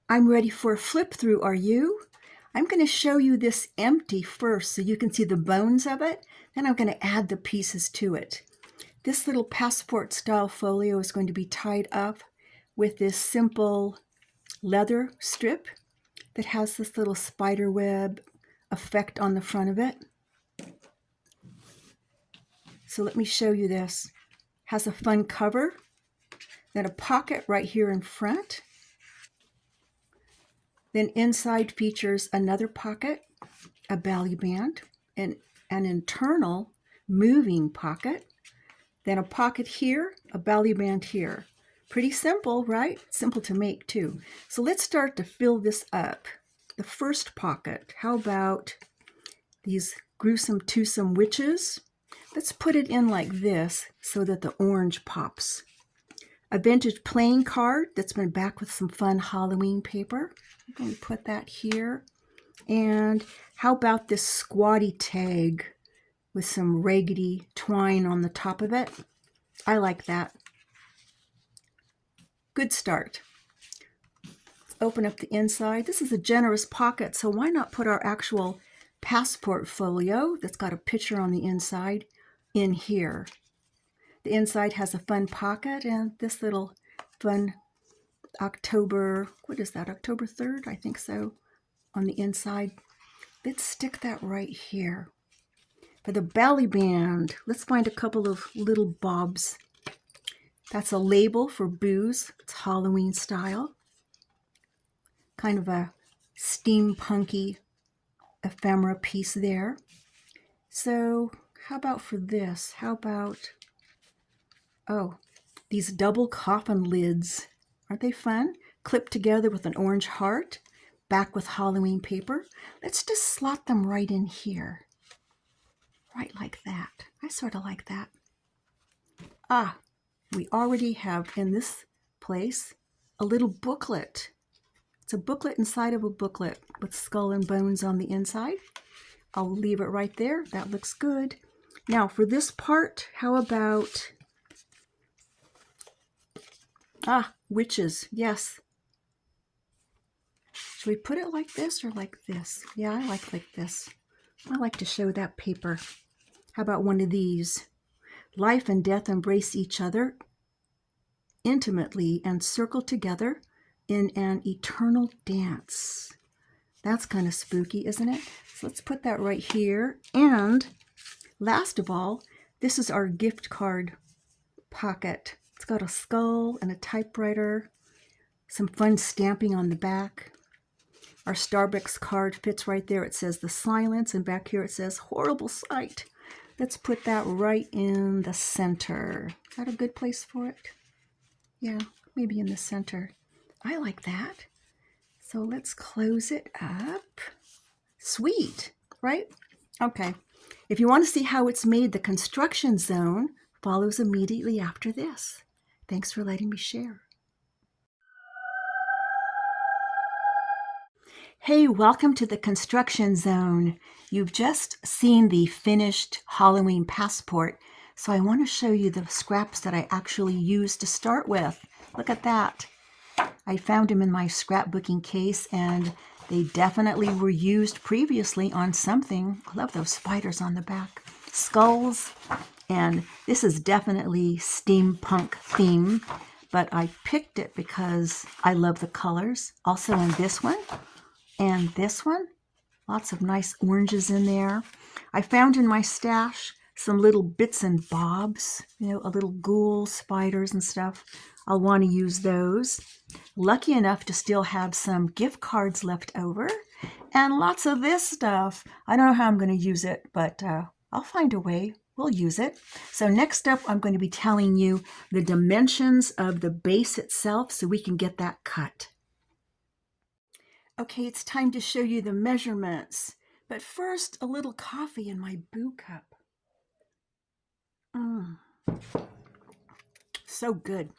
I'm ready for a flip through, are you? I'm going to show you this empty first so you can see the bones of it. Then I'm going to add the pieces to it. This little passport style folio is going to be tied up with this simple leather strip that has this little spider web effect on the front of it. So let me show you this. Has a fun cover, then a pocket right here in front. Then inside features another pocket, a belly band, and an internal moving pocket. Then a pocket here, a belly band here. Pretty simple, right? Simple to make too. So let's start to fill this up. The first pocket, how about these gruesome twosome witches? Let's put it in like this so that the orange pops. A vintage playing card that's been backed with some fun Halloween paper. I'm going to put that here. And how about this squatty tag with some raggedy twine on the top of it? I like that. Good start. Let's open up the inside. This is a generous pocket, so why not put our actual passport folio that's got a picture on the inside in here. The inside has a fun pocket and this little fun October 3rd, I think so, on the inside. Let's stick that right here. For the belly band, let's find a couple of little bobs. That's a label for booze. It's Halloween style. Kind of a steampunky ephemera piece there. So how about for this? How about, these double coffin lids. Aren't they fun? Clipped together with an orange heart, back with Halloween paper. Let's just slot them right in here. Right like that. I sort of like that. We already have in this place a little booklet. It's a booklet inside of a booklet with skull and bones on the inside. I'll leave it right there. That looks good. Now for this part, how about, witches, yes. Should we put it like this or like this? Yeah, I like this. I like to show that paper. How about one of these? Life and death embrace each other intimately and circle together in an eternal dance. That's kind of spooky, isn't it? So let's put that right here. And last of all, this is our gift card pocket. It's got a skull and a typewriter, some fun stamping on the back. Our Starbucks card fits right there. It says the silence, and back here it says horrible sight. Let's put that right in the center. Is that a good place for it? Yeah, maybe in the center. I like that. So let's close it up. Sweet, right? Okay. If you want to see how it's made, the construction zone follows immediately after this. Thanks for letting me share. Hey, welcome to the construction zone. You've just seen the finished Halloween passport, so I want to show you the scraps that I actually used to start with. Look at that. I found them in my scrapbooking case, and they definitely were used previously on something. I love those spiders on the back. Skulls, and this is definitely steampunk theme, but I picked it because I love the colors. Also in this one and this one, lots of nice oranges in there. I found in my stash some little bits and bobs, a little ghoul spiders and stuff. I'll want to use those. Lucky enough to still have some gift cards left over and lots of this stuff. I don't know how I'm going to use it, but I'll find a way. We'll use it. So next up, I'm going to be telling you the dimensions of the base itself so we can get that cut. Okay, it's time to show you the measurements. But first, a little coffee in my boo cup. So good.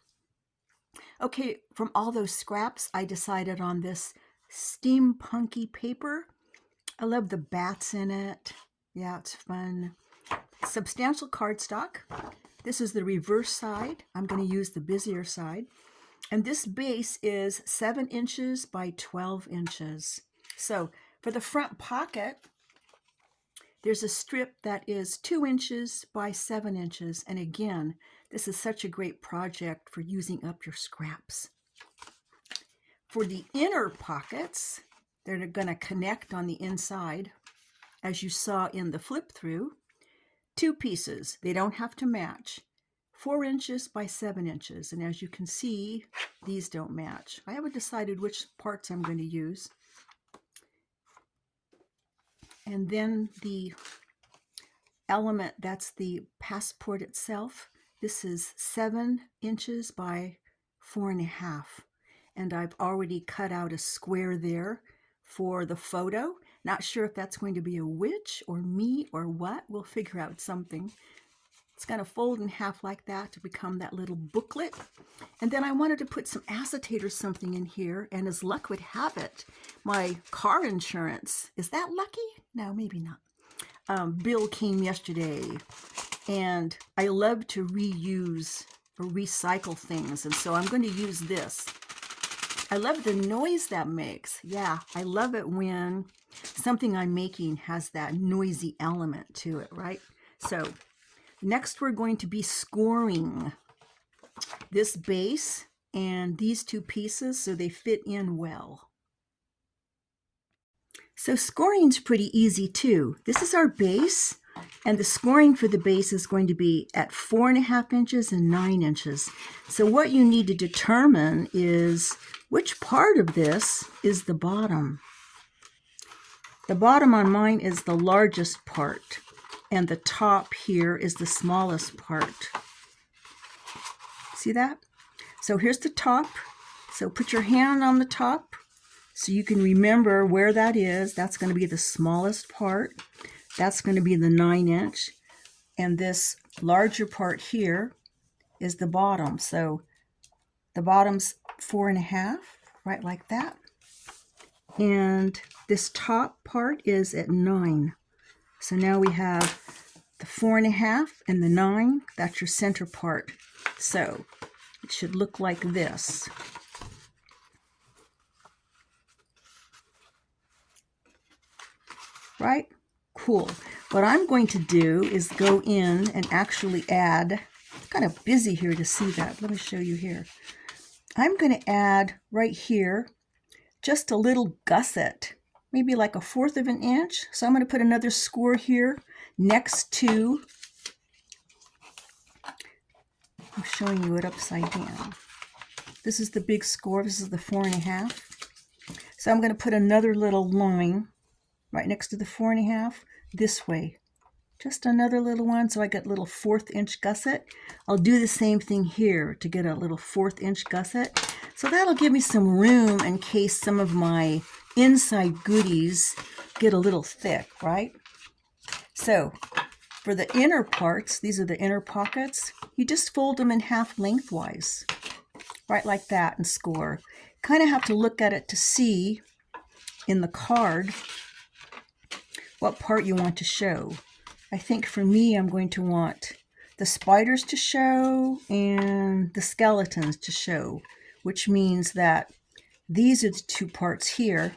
Okay, from all those scraps, I decided on this steampunky paper. I love the bats in it. Yeah, it's fun. Substantial cardstock. This is the reverse side. I'm going to use the busier side. And this base is 7 inches by 12 inches. So for the front pocket, there's a strip that is 2 inches by 7 inches. And again, this is such a great project for using up your scraps. For the inner pockets, they're going to connect on the inside, as you saw in the flip through. 2 pieces. They don't have to match. 4 inches by 7 inches. And as you can see, these don't match. I haven't decided which parts I'm going to use. And then the element, that's the passport itself. This is 7 inches by 4.5. And I've already cut out a square there for the photo. Not sure if that's going to be a witch or me or what. We'll figure out something. It's going to fold in half like that to become that little booklet. And then I wanted to put some acetate or something in here. And as luck would have it, my car insurance, is that lucky? No, maybe not. Bill came yesterday, and I love to reuse or recycle things. And so I'm going to use this. I love the noise that makes. Yeah, I love it when something I'm making has that noisy element to it, right? So next we're going to be scoring this base and these 2 pieces so they fit in well. So scoring's pretty easy too. This is our base, and the scoring for the base is going to be at 4.5 inches and 9 inches. So what you need to determine is which part of this is the bottom. The bottom on mine is the largest part, and the top here is the smallest part. See that? So here's the top. So put your hand on the top so you can remember where that is. That's going to be the smallest part. That's going to be the 9 inch. And this larger part here is the bottom. So the bottom's 4.5, right like that. And this top part is at 9. So now we have the 4.5 and the 9. That's your center part. So it should look like this. Right? Cool. What I'm going to do is go in and actually add, it's kind of busy here to see that. Let me show you here. I'm going to add right here just a little gusset, maybe like 1/4 of an inch. So I'm going to put another score here next to, I'm showing you it upside down. This is the big score. This is the 4.5. So I'm going to put another little line right next to the 4.5 this way. Just another little one, so I get a little 1/4 inch gusset. I'll do the same thing here to get a little 1/4 inch gusset. So that'll give me some room in case some of my inside goodies get a little thick, right? So for the inner parts, these are the inner pockets, you just fold them in half lengthwise, right like that, and score. Kind of have to look at it to see in the card what part you want to show. I think for me, I'm going to want the spiders to show and the skeletons to show, which means that these are the 2 parts here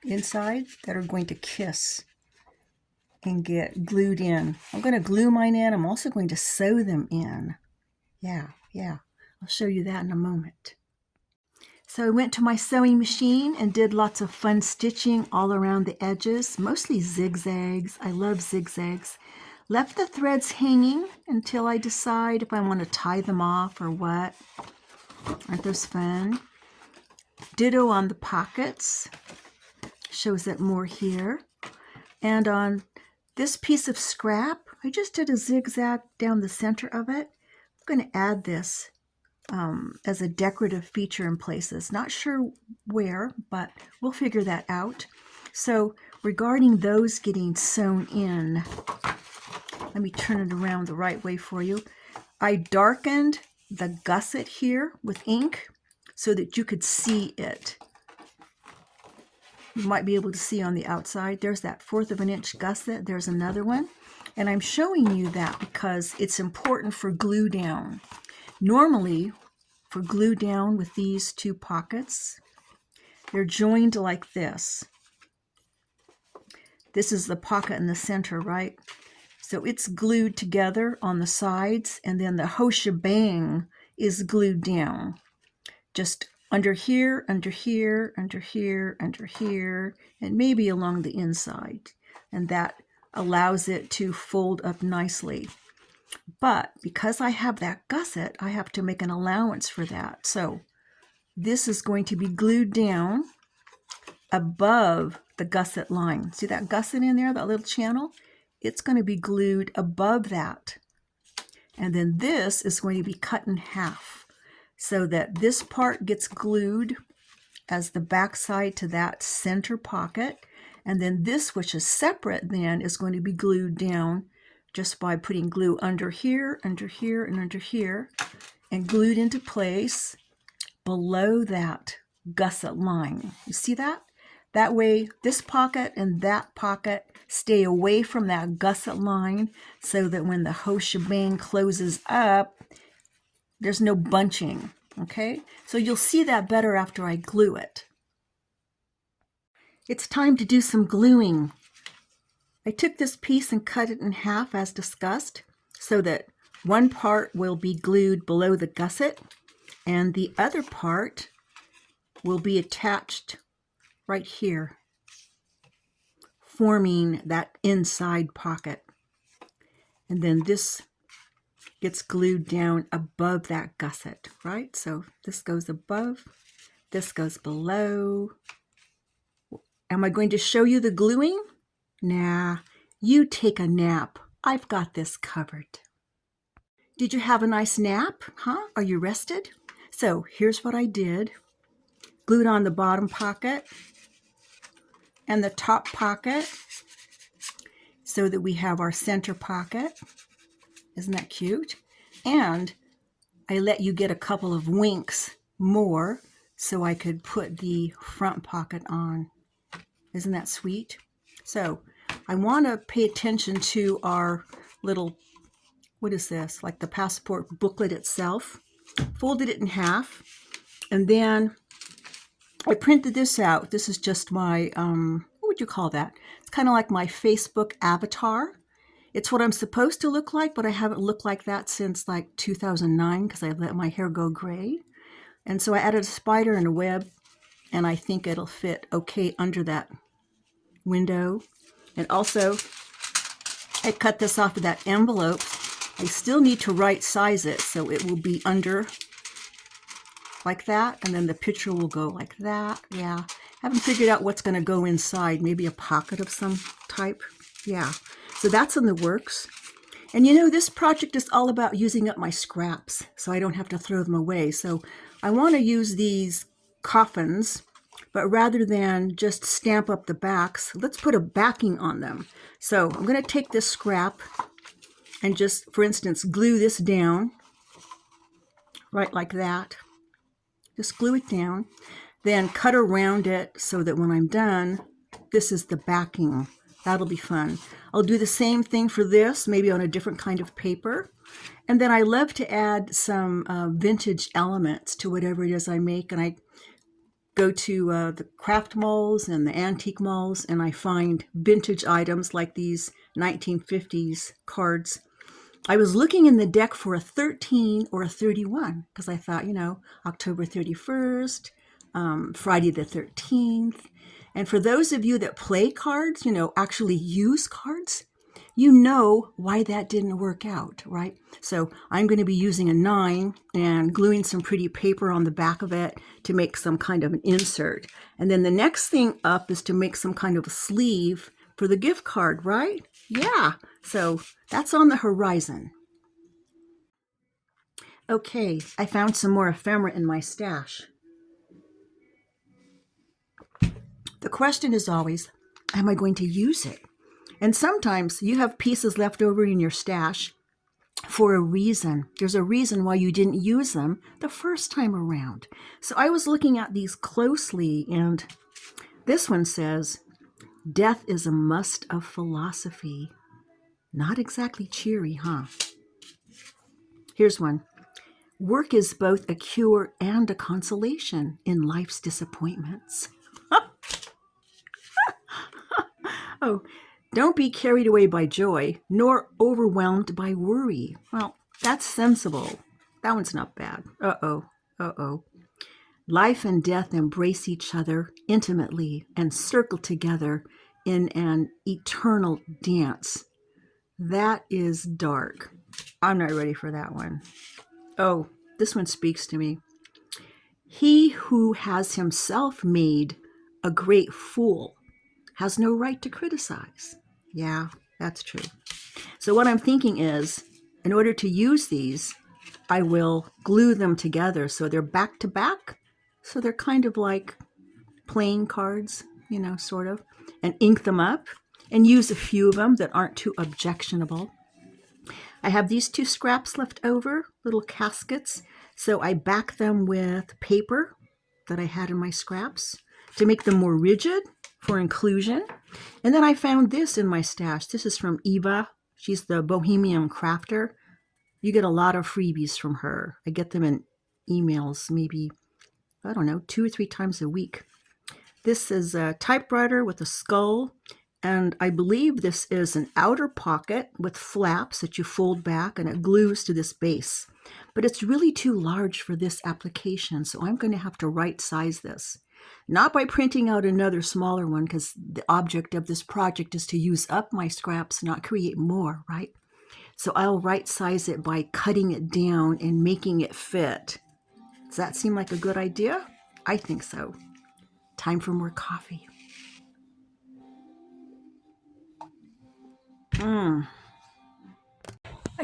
inside that are going to kiss and get glued in. I'm going to glue mine in. I'm also going to sew them in. Yeah. I'll show you that in a moment. So I went to my sewing machine and did lots of fun stitching all around the edges, mostly zigzags. I love zigzags. Left the threads hanging until I decide if I want to tie them off or what. Aren't those fun? Ditto on the pockets. Shows it more here. And on this piece of scrap, I just did a zigzag down the center of it. I'm going to add this as a decorative feature in places. Not sure where, but we'll figure that out. So regarding those getting sewn in, let me turn it around the right way for you. I darkened the gusset here with ink so that you could see it. You might be able to see on the outside. There's that 1/4 of an inch gusset. There's another one. And I'm showing you that because it's important for glue down. Normally, for glue down with these two pockets. They're joined like this. This is the pocket in the center, right? So it's glued together on the sides, and then the whole shebang is glued down. Just under here, under here, under here, under here, and maybe along the inside. And that allows it to fold up nicely. But because I have that gusset, I have to make an allowance for that. So this is going to be glued down above the gusset line. See that gusset in there, that little channel? It's going to be glued above that. And then this is going to be cut in half so that this part gets glued as the backside to that center pocket. And then this, which is separate then, is going to be glued down just by putting glue under here, and under here, and glued into place below that gusset line. You see that? That way, this pocket and that pocket stay away from that gusset line so that when the whole shebang closes up, there's no bunching, okay? So you'll see that better after I glue it. It's time to do some gluing. I took this piece and cut it in half as discussed so that one part will be glued below the gusset and the other part will be attached right here, forming that inside pocket. And then this gets glued down above that gusset, right? So this goes above, this goes below. Am I going to show you the gluing? Nah, you take a nap. I've got this covered. Did you have a nice nap? Huh? Are you rested? So here's what I did. Glued on the bottom pocket and the top pocket so that we have our center pocket. Isn't that cute? And I let you get a couple of winks more so I could put the front pocket on. Isn't that sweet? So I want to pay attention to our little, what is this? Like the passport booklet itself. Folded it in half. And then I printed this out. This is just my, what would you call that? It's kind of like my Facebook avatar. It's what I'm supposed to look like, but I haven't looked like that since like 2009 because I let my hair go gray. And so I added a spider and a web, and I think it'll fit okay under that window. And also, I cut this off of that envelope. I still need to right size it so it will be under like that, and then the picture will go like that. Yeah, haven't figured out what's going to go inside. Maybe a pocket of some type. Yeah, so that's in the works. And you know, this project is all about using up my scraps so I don't have to throw them away. So I want to use these coffins, but rather than just stamp up the backs, let's put a backing on them. So I'm going to take this scrap and just, for instance, glue this down right like that. Just glue it down, then cut around it so that when I'm done, this is the backing. That'll be fun. I'll do the same thing for this, maybe on a different kind of paper. And then I love to add some vintage elements to whatever it is I make. And I go to the craft malls and the antique malls, and I find vintage items like these 1950s cards. I was looking in the deck for a 13 or a 31 because I thought, you know, October 31st, Friday the 13th. And for those of you that play cards, you know, actually use cards, you know why that didn't work out, right? So I'm going to be using a 9 and gluing some pretty paper on the back of it to make some kind of an insert. And then the next thing up is to make some kind of a sleeve for the gift card, right? Yeah, so that's on the horizon. Okay, I found some more ephemera in my stash. The question is always, am I going to use it? And sometimes you have pieces left over in your stash for a reason. There's a reason why you didn't use them the first time around. So I was looking at these closely, and this one says, death is a must of philosophy. Not exactly cheery, huh? Here's one. Work is both a cure and a consolation in life's disappointments. Oh, don't be carried away by joy, nor overwhelmed by worry. Well, that's sensible. That one's not bad. Uh-oh, uh-oh. Life and death embrace each other intimately and circle together in an eternal dance. That is dark. I'm not ready for that one. Oh, this one speaks to me. He who has himself made a great fool has no right to criticize. Yeah, that's true. So what I'm thinking is, in order to use these, I will glue them together so they're back to back. So they're kind of like playing cards, sort of, and ink them up and use a few of them that aren't too objectionable. I have these 2 scraps left over, little caskets, so I back them with paper that I had in my scraps to make them more rigid for inclusion. And then I found this in my stash. This is from Eva. She's the Bohemian Crafter. You get a lot of freebies from her. I get them in emails maybe, 2 or 3 times a week. This is a typewriter with a skull, and I believe this is an outer pocket with flaps that you fold back and it glues to this base. But it's really too large for this application, so I'm going to have to right size this. Not by printing out another smaller one, because the object of this project is to use up my scraps, not create more, right? So I'll right size it by cutting it down and making it fit. Does that seem like a good idea? I think so. Time for more coffee. I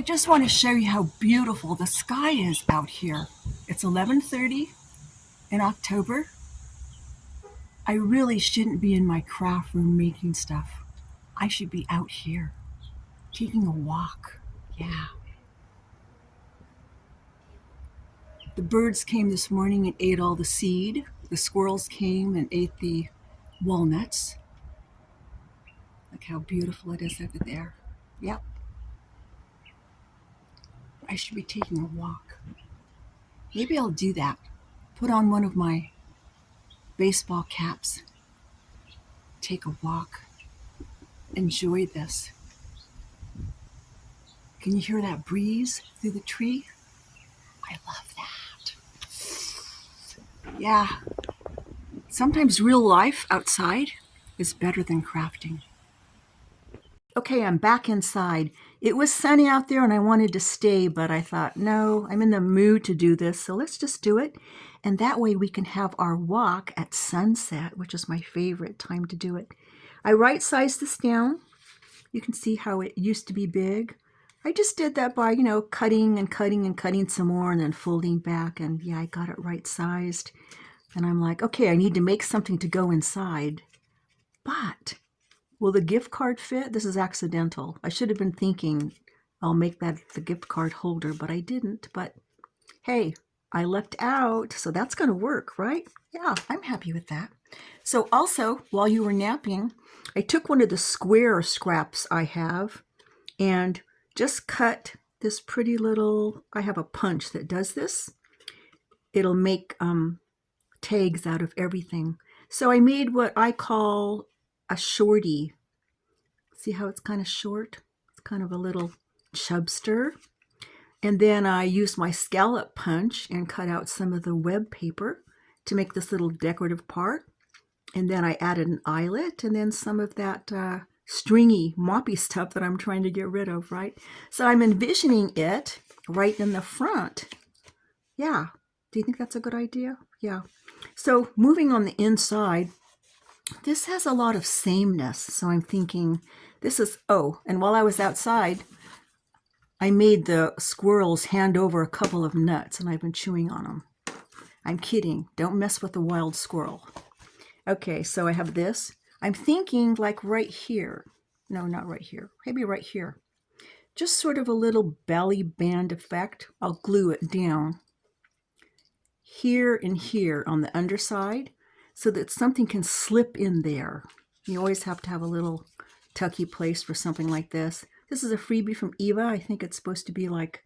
just want to show you how beautiful the sky is out here. It's 11:30 in October. I really shouldn't be in my craft room making stuff. I should be out here, taking a walk. Yeah. The birds came this morning and ate all the seed. The squirrels came and ate the walnuts. Look how beautiful it is over there. Yep. I should be taking a walk. Maybe I'll do that. Put on one of my baseball caps. Take a walk. Enjoy this. Can you hear that breeze through the tree? I love that. Yeah. Sometimes real life outside is better than crafting. Okay, I'm back inside. It was sunny out there and I wanted to stay, but I thought, no, I'm in the mood to do this, so let's just do it. And that way we can have our walk at sunset, which is my favorite time to do it. I right-sized this down. You can see how it used to be big. I just did that by, cutting and cutting and cutting some more and then folding back. And yeah, I got it right-sized. And I'm like, okay, I need to make something to go inside. But will the gift card fit? This is accidental. I should have been thinking I'll make that the gift card holder, but I didn't. But hey, I left out, so that's going to work, right? Yeah, I'm happy with that. So also, while you were napping, I took one of the square scraps I have and just cut this pretty little, I have a punch that does this. It'll make tags out of everything. So I made what I call a shorty. See how it's kind of short? It's kind of a little chubster. And then I used my scallop punch and cut out some of the web paper to make this little decorative part. And then I added an eyelet and then some of that stringy, moppy stuff that I'm trying to get rid of, right? So I'm envisioning it right in the front. Yeah. Do you think that's a good idea? Yeah. So moving on the inside, this has a lot of sameness. So I'm thinking this is, and while I was outside, I made the squirrels hand over a couple of nuts and I've been chewing on them. I'm kidding. Don't mess with the wild squirrel. Okay, so I have this. I'm thinking like right here. No, not right here. Maybe right here. Just sort of a little belly band effect. I'll glue it down here and here on the underside so that something can slip in there. You always have to have a little tucky place for something like this. This is a freebie from Eva. I think it's supposed to be like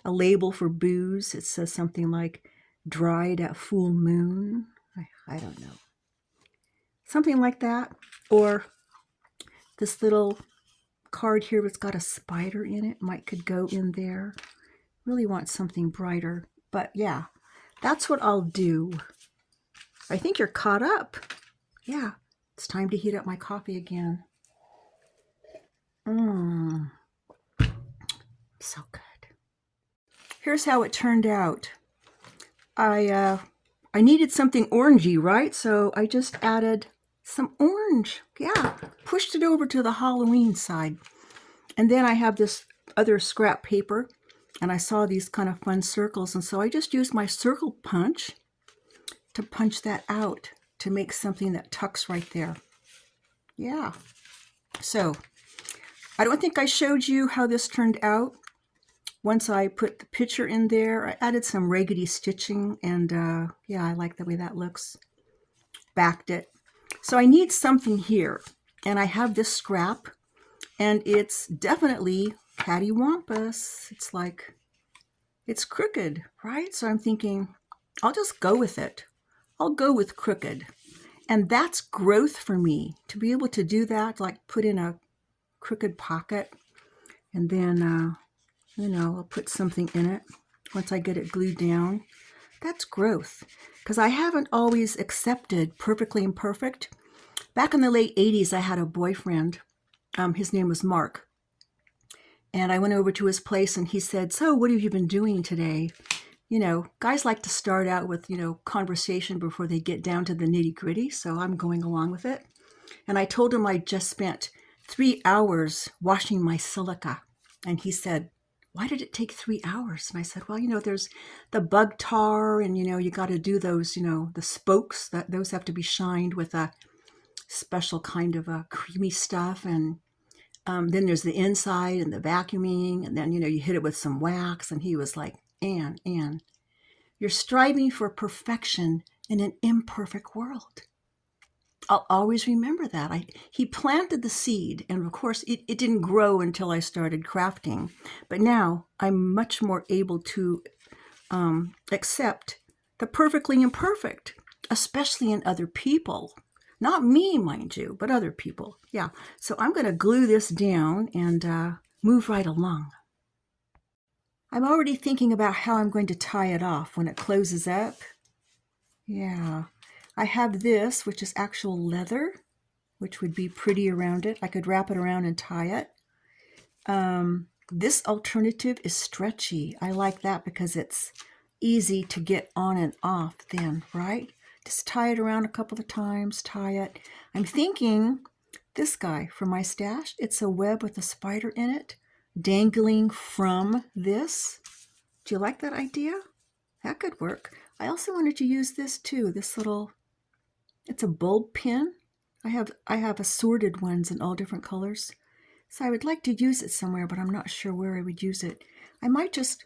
a label for booze. It says something like dried at full moon. I don't know. Something like that. Or this little card here that's got a spider in it could go in there. Really want something brighter. But yeah, that's what I'll do. I think you're caught up. Yeah, it's time to heat up my coffee again. So good. Here's how it turned out. I needed something orangey, right? So I just added some orange. Yeah, pushed it over to the Halloween side. And then I have this other scrap paper, and I saw these kind of fun circles, and so I just used my circle punch to punch that out to make something that tucks right there. Yeah. So I don't think I showed you how this turned out. Once I put the picture in there, I added some raggedy stitching, and yeah, I like the way that looks. Backed it. So I need something here, and I have this scrap, and it's definitely cattywampus. It's like, it's crooked, right? So I'm thinking, I'll just go with it. I'll go with crooked. And that's growth for me, to be able to do that, like put in a crooked pocket, and then you know, I'll put something in it once I get it glued down. That's growth, because I haven't always accepted perfectly imperfect. Back in the late 80s, I had a boyfriend. His name was Mark. And I went over to his place, and he said, so what have you been doing today? You know, guys like to start out with, you know, conversation before they get down to the nitty-gritty, so I'm going along with it. And I told him I just spent 3 hours washing my silica. And he said, why did it take 3 hours? And I said, well, you know, there's the bug tar, and, you know, you got to do those, you know, the spokes, those have to be shined with a special kind of a creamy stuff. And then there's the inside and the vacuuming. And then, you know, you hit it with some wax. And he was like, Anne, you're striving for perfection in an imperfect world. I'll always remember that. He planted the seed, and of course it didn't grow until I started crafting. But now I'm much more able to accept the perfectly imperfect, especially in other people. Not me, mind you, but other people. Yeah, so I'm going to glue this down and move right along. I'm already thinking about how I'm going to tie it off when it closes up. Yeah. I have this, which is actual leather, which would be pretty around it. I could wrap it around and tie it. This alternative is stretchy. I like that because it's easy to get on and off then, right? Just tie it around a couple of times, tie it. I'm thinking this guy from my stash, it's a web with a spider in it, dangling from this. Do you like that idea? That could work. I also wanted to use this too, this little, it's a bulb pin. I have assorted ones in all different colors. So I would like to use it somewhere, but I'm not sure where I would use it. I might just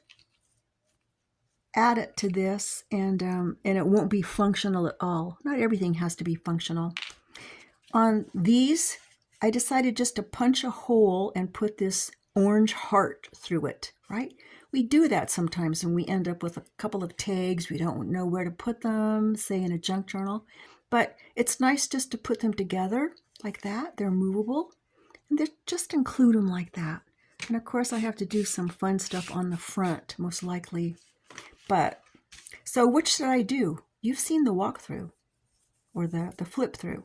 add it to this, and it won't be functional at all. Not everything has to be functional. On these, I decided just to punch a hole and put this orange heart through it, right? We do that sometimes, and we end up with a couple of tags. We don't know where to put them, say in a junk journal. But it's nice just to put them together like that. They're movable. And just include them like that. And of course, I have to do some fun stuff on the front, most likely. But, so which should I do? You've seen the walkthrough or the flip through.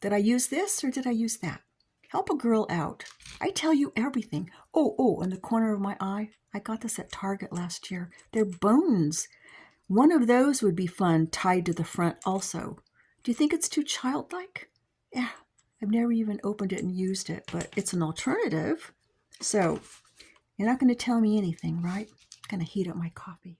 Did I use this or did I use that? Help a girl out. I tell you everything. Oh, in the corner of my eye, I got this at Target last year. They're bones. One of those would be fun tied to the front also. Do you think it's too childlike? Yeah, I've never even opened it and used it, but it's an alternative. So, you're not going to tell me anything, right? I'm going to heat up my coffee.